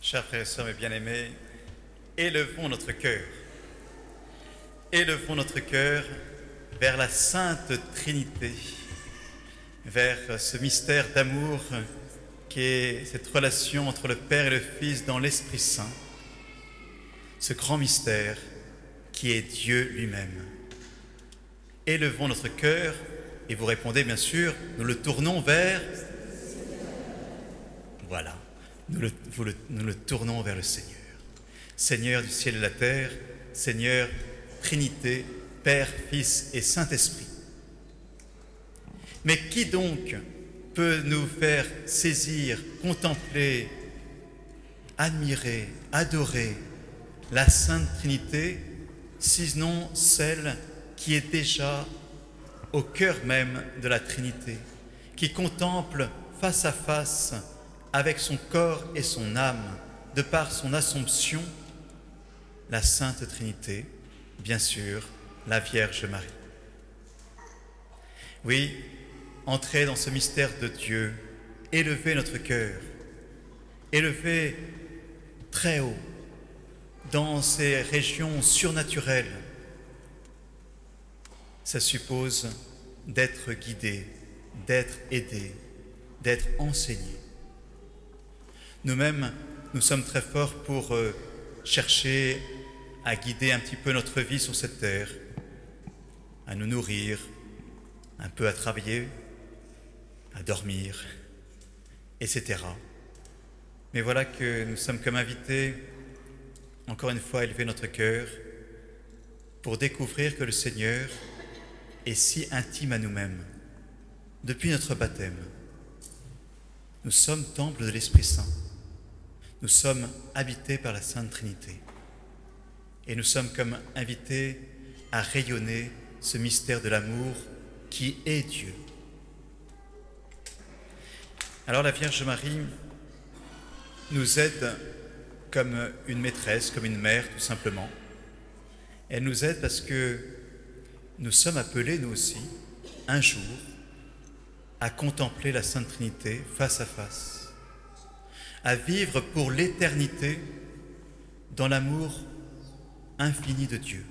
Chers frères et sœurs, mes bien-aimés, élevons notre cœur. Élevons notre cœur vers la Sainte Trinité, vers ce mystère d'amour qui est cette relation entre le Père et le Fils dans l'Esprit Saint, ce grand mystère qui est Dieu lui-même. Élevons notre cœur et vous répondez bien sûr, nous le tournons vers... Voilà, nous le tournons vers le Seigneur. Seigneur du ciel et de la terre, Seigneur, Trinité, Père, Fils et Saint-Esprit. Mais qui donc peut nous faire saisir, contempler, admirer, adorer la Sainte Trinité, sinon celle qui est déjà au cœur même de la Trinité, qui contemple face à face avec son corps et son âme, de par son Assomption, la Sainte Trinité, bien sûr, la Vierge Marie. Oui, entrer dans ce mystère de Dieu, élever notre cœur, élever très haut, dans ces régions surnaturelles, ça suppose d'être guidé, d'être aidé, d'être enseigné. Nous-mêmes, nous sommes très forts pour chercher à guider un petit peu notre vie sur cette terre, à nous nourrir, un peu à travailler, à dormir, etc. Mais voilà que nous sommes comme invités, encore une fois, à élever notre cœur pour découvrir que le Seigneur est si intime à nous-mêmes. Depuis notre baptême, nous sommes temple de l'Esprit Saint. Nous sommes habités par la Sainte Trinité. Et nous sommes comme invités à rayonner ce mystère de l'amour qui est Dieu. Alors la Vierge Marie nous aide comme une maîtresse, comme une mère tout simplement. Elle nous aide parce que nous sommes appelés, nous aussi, un jour, à contempler la Sainte Trinité face à face, à vivre pour l'éternité dans l'amour infini de Dieu.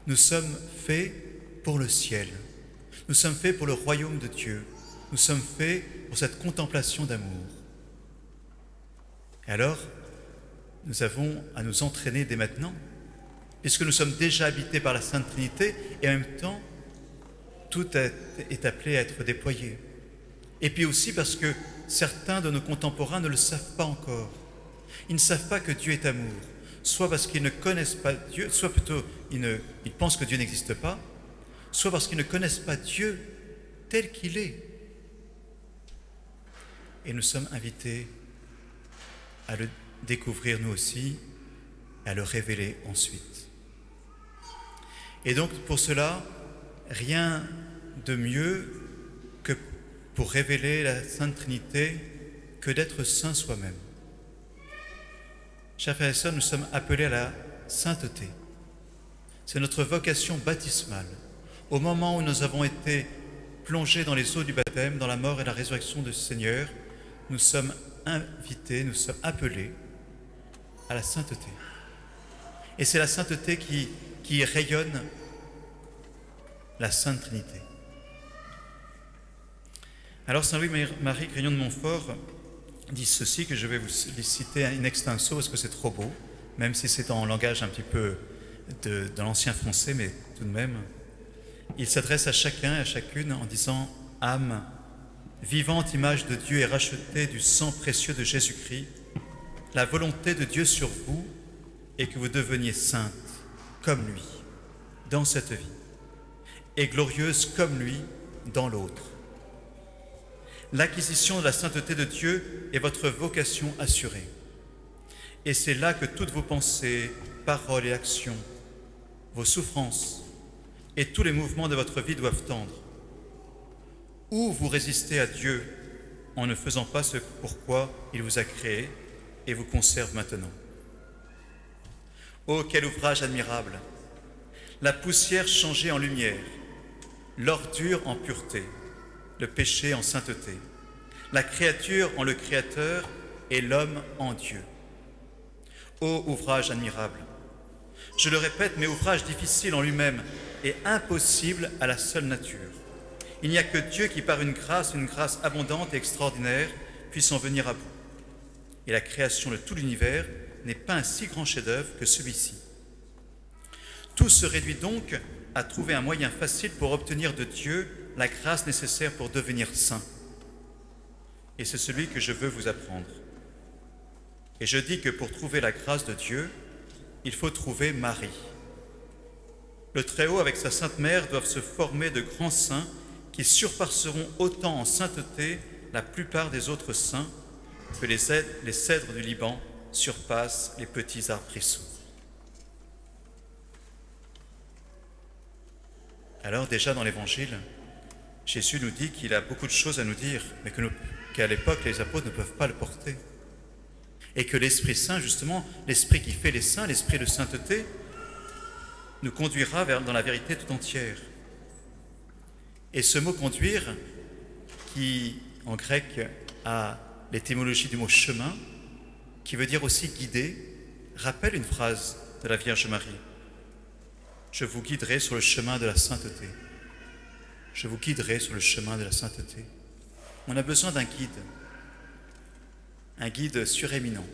Nous sommes faits pour le ciel, nous sommes faits pour le royaume de Dieu, nous sommes faits pour cette contemplation d'amour. Et alors, nous avons à nous entraîner dès maintenant, puisque nous sommes déjà habités par la Sainte Trinité, et en même temps, tout est appelé à être déployé. Et puis aussi parce que certains de nos contemporains ne le savent pas encore. Ils ne savent pas que Dieu est amour, soit parce qu'ils ne connaissent pas Dieu, soit plutôt ils pensent que Dieu n'existe pas, soit parce qu'ils ne connaissent pas Dieu tel qu'il est. Et nous sommes invités à le découvrir nous aussi, à le révéler ensuite. Et donc pour cela, rien de mieux que pour révéler la Sainte Trinité que d'être saint soi-même. Chers frères et sœurs, nous sommes appelés à la sainteté. C'est notre vocation baptismale. Au moment où nous avons été plongés dans les eaux du baptême, dans la mort et la résurrection du Seigneur, nous sommes invités, nous sommes appelés à la sainteté. Et c'est la sainteté qui rayonne la Sainte Trinité. Alors Saint Louis-Marie Grignon de Montfort dit ceci, que je vais vous citer in extenso parce que c'est trop beau, même si c'est en langage un petit peu de l'ancien français, mais tout de même. Il s'adresse à chacun et à chacune en disant « Âme, vivante image de Dieu et rachetée du sang précieux de Jésus-Christ, la volonté de Dieu sur vous est que vous deveniez sainte comme lui dans cette vie et glorieuse comme lui dans l'autre. L'acquisition de la sainteté de Dieu est votre vocation assurée. Et c'est là que toutes vos pensées, paroles et actions, vos souffrances et tous les mouvements de votre vie doivent tendre. Ou vous résistez à Dieu en ne faisant pas ce pourquoi il vous a créé et vous conserve maintenant. Oh, quel ouvrage admirable! La poussière changée en lumière, l'ordure en pureté, le péché en sainteté, la créature en le Créateur et l'homme en Dieu. Ô ouvrage admirable! Je le répète, mais ouvrage difficile en lui-même et impossible à la seule nature. Il n'y a que Dieu qui, par une grâce abondante et extraordinaire, puisse en venir à bout. Et la création de tout l'univers n'est pas un si grand chef-d'œuvre que celui-ci. Tout se réduit donc à trouver un moyen facile pour obtenir de Dieu la grâce nécessaire pour devenir saint. Et c'est celui que je veux vous apprendre. Et je dis que pour trouver la grâce de Dieu, il faut trouver Marie. Le Très-Haut avec sa Sainte Mère doivent se former de grands saints qui surpasseront autant en sainteté la plupart des autres saints que les cèdres du Liban surpassent les petits arbrisseaux. Alors déjà dans l'Évangile, Jésus nous dit qu'il a beaucoup de choses à nous dire, mais qu'à l'époque, les apôtres ne peuvent pas le porter. Et que l'Esprit Saint, justement, l'Esprit qui fait les saints, l'Esprit de sainteté, nous conduira dans la vérité tout entière. Et ce mot « conduire », qui en grec a l'étymologie du mot « chemin », qui veut dire aussi « guider », rappelle une phrase de la Vierge Marie. « Je vous guiderai sur le chemin de la sainteté. » Je vous guiderai sur le chemin de la sainteté. On a besoin d'un guide suréminent,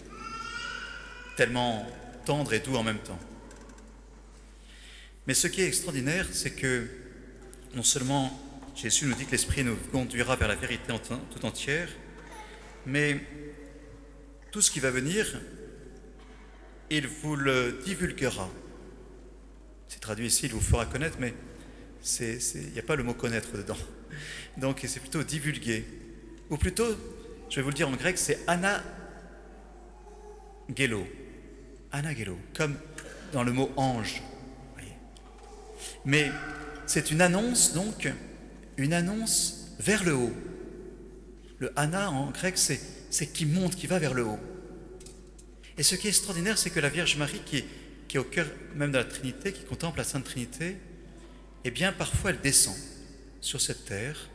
tellement tendre et doux en même temps. Mais ce qui est extraordinaire, c'est que non seulement Jésus nous dit que l'Esprit nous conduira vers la vérité tout entière, mais tout ce qui va venir, il vous le divulguera. C'est traduit ici, il vous fera connaître, mais il n'y a pas le mot connaître dedans. Donc c'est plutôt divulguer. Ou plutôt, je vais vous le dire en grec, c'est anagelo. Anagelo, comme dans le mot ange. Voyez. Mais c'est une annonce, donc, une annonce vers le haut. Le ana en grec, c'est qui monte, qui va vers le haut. Et ce qui est extraordinaire, c'est que la Vierge Marie, qui est au cœur même de la Trinité, qui contemple la Sainte Trinité, eh bien, parfois, elle descend sur cette terre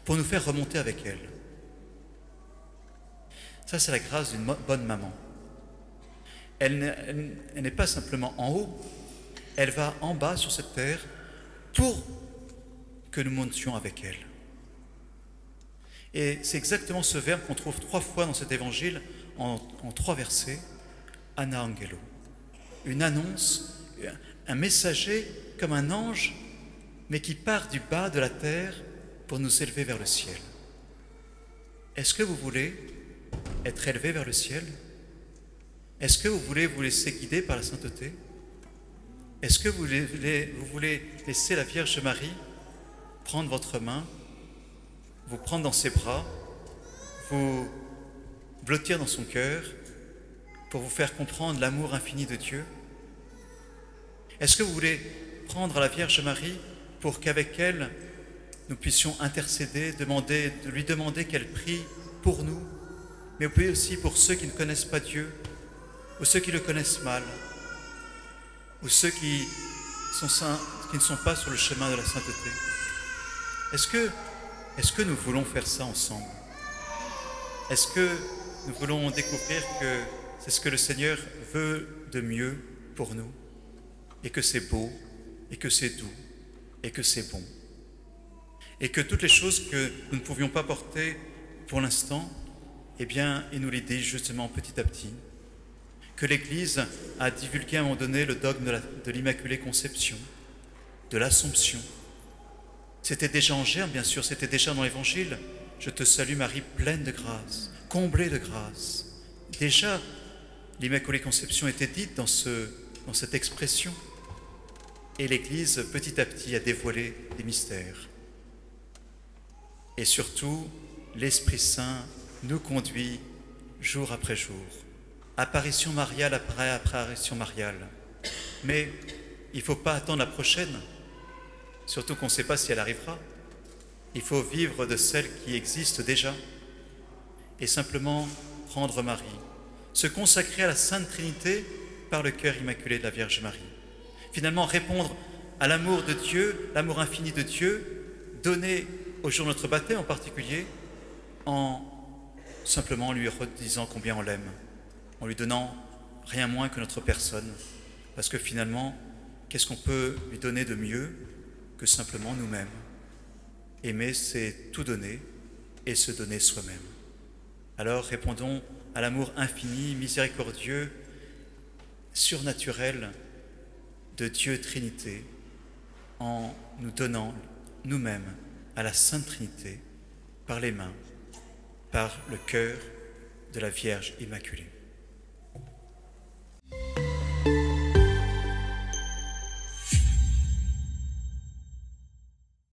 pour nous faire remonter avec elle. Ça, c'est la grâce d'une bonne maman. Elle n'est pas simplement en haut, elle va en bas sur cette terre pour que nous montions avec elle. Et c'est exactement ce verbe qu'on trouve 3 fois dans cet évangile, en 3 versets, anangelo. Une annonce, un messager comme un ange, mais qui part du bas de la terre pour nous élever vers le ciel. Est-ce que vous voulez être élevé vers le ciel? Est-ce que vous voulez vous laisser guider par la sainteté? Est-ce que vous voulez laisser la Vierge Marie prendre votre main, vous prendre dans ses bras, vous blottir dans son cœur pour vous faire comprendre l'amour infini de Dieu? Est-ce que vous voulez prendre la Vierge Marie pour qu'avec elle, nous puissions intercéder, lui demander qu'elle prie pour nous, mais aussi pour ceux qui ne connaissent pas Dieu, ou ceux qui le connaissent mal, ou ceux qui ne sont pas sur le chemin de la sainteté? Est-ce que nous voulons faire ça ensemble? Est-ce que nous voulons découvrir que c'est ce que le Seigneur veut de mieux pour nous, et que c'est beau, et que c'est doux, et que c'est bon, et que toutes les choses que nous ne pouvions pas porter pour l'instant, eh bien, il nous les dit justement petit à petit, que l'Église a divulgué à un moment donné le dogme de l'Immaculée Conception, de l'Assomption. C'était déjà en germe, bien sûr, c'était déjà dans l'Évangile. Je te salue Marie, pleine de grâce, comblée de grâce. Déjà, l'Immaculée Conception était dite dans cette expression. Et l'Église, petit à petit, a dévoilé des mystères. Et surtout, l'Esprit Saint nous conduit jour après jour. Apparition mariale après apparition mariale. Mais il ne faut pas attendre la prochaine, surtout qu'on ne sait pas si elle arrivera. Il faut vivre de celle qui existe déjà et simplement prendre Marie, se consacrer à la Sainte Trinité par le cœur immaculé de la Vierge Marie. Finalement, répondre à l'amour de Dieu, l'amour infini de Dieu, donné au jour de notre baptême en particulier, en simplement en lui redisant combien on l'aime, en lui donnant rien moins que notre personne, parce que finalement, qu'est-ce qu'on peut lui donner de mieux que simplement nous-mêmes? Aimer, c'est tout donner et se donner soi-même. Alors répondons à l'amour infini, miséricordieux, surnaturel de Dieu Trinité, en nous donnant nous-mêmes à la Sainte Trinité par les mains, par le cœur de la Vierge Immaculée.